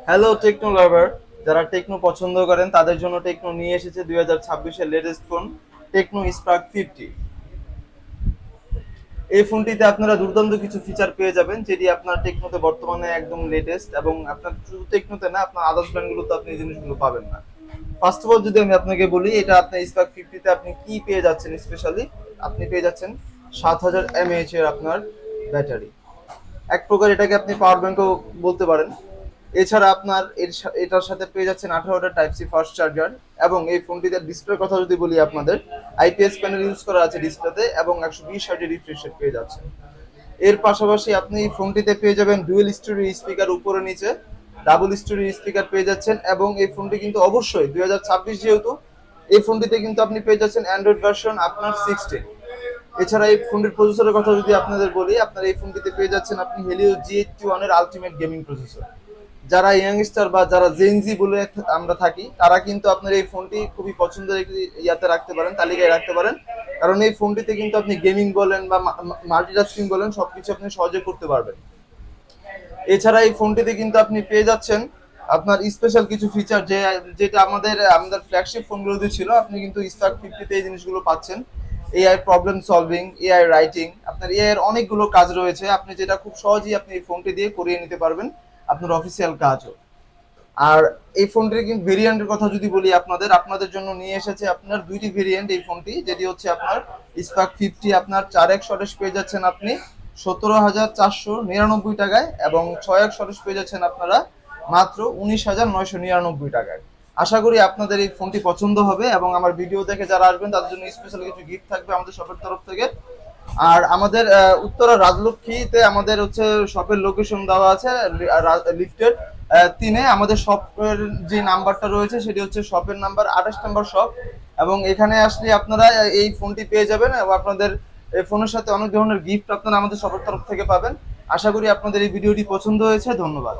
Hello techno লাভার, যারা techno পছন্দ করেন তাদের জন্য টেকনো নিয়ে এসেছে 2026-এর লেটেস্ট ফোন টেকনো স্পার্ক 50। এই ফোনটিতে আপনারা দুর্দান্ত কিছু ফিচার পেয়ে যাবেন, যেটি আপনার টেকনোতে বর্তমানে একদম লেটেস্ট, এবং আপনার শুধু টেকনোতে না, আপনার আদার্স ব্র্যান্ডগুলোতে আপনি এই জিনিসগুলো পাবেন না। ফার্স্ট অফ অল যদি আমি আপনাকে বলি, এটা আপনার স্পার্ক 50-তে আপনি কি পেয়ে যাচ্ছেন স্পেশালি, আপনি পেয়ে যাচ্ছেন 7000 mAh এর আপনার ব্যাটারি। এক প্রকার এটাকে আপনি পাওয়ার ব্যাংকও বলতে পারেন। এছাড়া আপনার এটার সাথে পেয়ে যাচ্ছেন 18 ওয়াটের টাইপ সি ফাস্ট চার্জার। এবং এই ফোনটিতে ডিসপ্লের কথা যদি বলি, আপনাদের আইপিএস প্যানেল ইউজ করা আছে ডিসপ্লেতে, এবং 120 হার্টজের রিফ্রেশ রেট পেয়ে যাচ্ছেন। এর পাশাপাশি আপনি এই ফোনটিতে পেয়ে যাবেন ডুয়েল স্টোরি স্পিকার উপরে নিচে, ডাবল স্টোরি স্পিকার পেয়ে যাচ্ছেন। এবং এই ফোনটি কিন্তু অবশ্যই 2026 যেহেতু, এই ফোনটিতে কিন্তু আপনি পেয়ে যাচ্ছেন অ্যান্ড্রয়েড ভার্সন আপনার 16। এছাড়া এই ফোনটির প্রসেসরের কথা যদি আপনাদের বলি, আপনার এই ফোনটিতে পেয়ে যাচ্ছেন আপনি হেলিও G81 এর আলটিমেট গেমিং প্রসেসর। যারা ইয়াংস্টার বা যারা জেনজি বলে আমরা থাকি, তারা কিন্তু আপনার এই ফোনটি খুবই পছন্দের একটি ইয়াতে রাখতে পারেন, তালিকায় রাখতে পারেন। কারণ এই ফোনটিতে কিন্তু আপনি গেমিং বলেন বা মাল্টিটাস্কিং বলেন, সবকিছু আপনি সহজে করতে পারবেন। এছাড়া এই ফোনটিতে কিন্তু আপনি পেয়ে যাচ্ছেন আপনার স্পেশাল কিছু ফিচার, যেটা আমাদের আমাদের ফ্ল্যাগশিপ ফোনগুলোতে ছিল, আপনি কিন্তু স্পার্ক 50-তে এই জিনিসগুলো পাচ্ছেন। AI problem solving, AI writing, আপনার এআই এর অনেকগুলো কাজ রয়েছে, আপনি যেটা খুব সহজেই আপনি এই ফোনটি দিয়ে করিয়ে নিতে পারবেন আপনার অফিসিয়াল কাজও। আর এই ফোনটির কিন্তু ভেরিয়েন্টের কথা যদি বলি, আপনাদের আপনাদের জন্য নিয়ে এসেছে আপনার দুইটি ভেরিয়েন্ট এই ফোনটি, যেটি হচ্ছে আপনার স্পার্ক 50। আপনার 4x পেয়ে যাচ্ছেন আপনি 17,499 টাকায়, এবং 6x পেয়ে যাচ্ছেন আপনারা মাত্র 19,999 টাকায়। আশা করি আপনাদের এই ফোনটি পছন্দ হবে, এবং আমার ভিডিও দেখে যারা আসবেন তাদের জন্য স্পেশাল কিছু গিফট থাকবে আমাদের শপের তরফ থেকে। আর আমাদের উত্তরা রাজলক্ষ্মীতে আমাদের হচ্ছে শপের লোকেশন দেওয়া আছে, লিফটের 3-এ। আমাদের শপের যে নাম্বারটা রয়েছে সেটি হচ্ছে শপের নাম্বার 28 নম্বর শপ। এবং এখানে আসলে আপনারা এই ফোনটি পেয়ে যাবেন, এবং আপনাদের এই ফোনের সাথে অনেক ধরনের গিফট আপনারা আমাদের শপের তরফ থেকে পাবেন। আশা করি আপনাদের এই ভিডিওটি পছন্দ হয়েছে। ধন্যবাদ।